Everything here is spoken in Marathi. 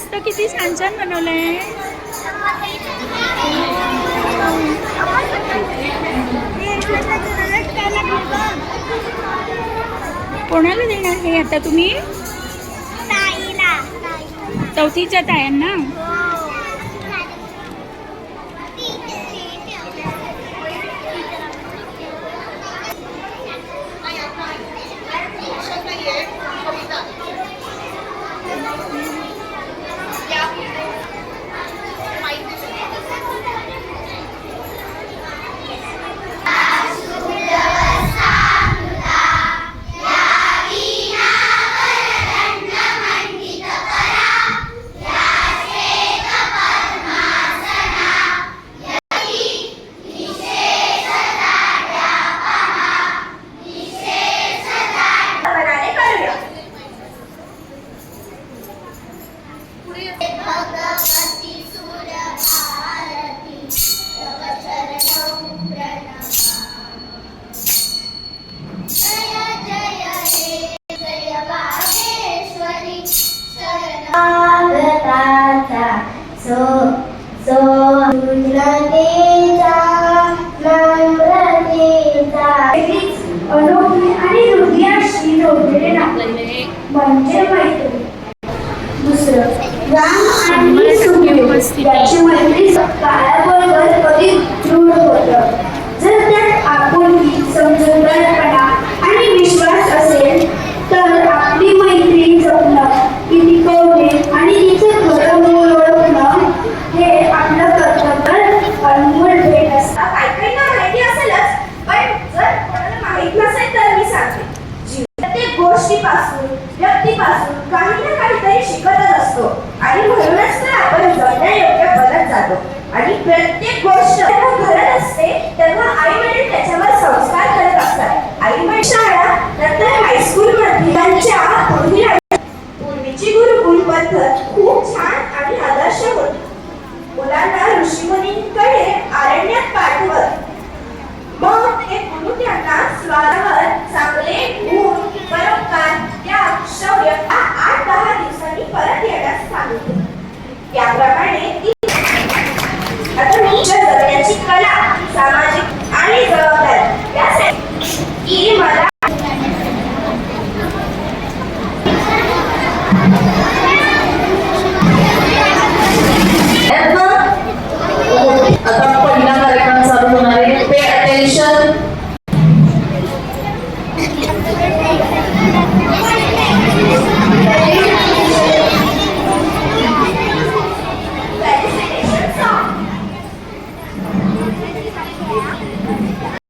मस्त किती छान छान बनवलंय. कोणाला देणार हे आता तुम्ही? चौथीच्या तायांना. अनोखी आणि हृदयाशी जोडलेले नाते म्हणजे मैत्री. दुसरं, राम आणि सुग्रीव याची मैत्री काळाबरोबर कधी दृढ होतं. जर त्यात आपुलकी, समजूतदारपणा आणि विश्वास असेल तर आपली मैत्री जपणं, ती टिकवणे आणि तिचं खरं मूळ ओळखणं हे आपलं कर्तव्य अनमोल भेट असतं. काही माहिती असेलच, पण जर कोणाला माहित नसेल तर मी सांगते. प्रत्येक गोष्टीपासून, व्यक्तीपासून काही ना काहीतरी शिकतच असतो आणि म्हणूनच तर आपण जगण्यायोग्य बनत जातो. आणि प्रत्येक गोष्ट जेव्हा घडत असते तेव्हा आई वडील त्याच्यावर संस्कार करत असतात. आई वडील शाळा नंतर हायस्कूल मध्ये त्यांच्या पूर्वीची गुरुकुल पद्धत खूप छान आणि आदर्श होती. मुलांना ऋषीमुनींकडे अरण्यात पाठवत मग ते गुरु त्यांना स्वादावर चांगले गुण, परोपकार, त्याग, शौर्य 8-10 दिवसांनी परत येण्यास सांगितले. त्याप्रमाणे आता मी जगण्याची कला, सामाजिक आणि जबाबदारी यासाठी की मला आता पहिला कार्यक्रम चालू होणार आहे. Pay attention.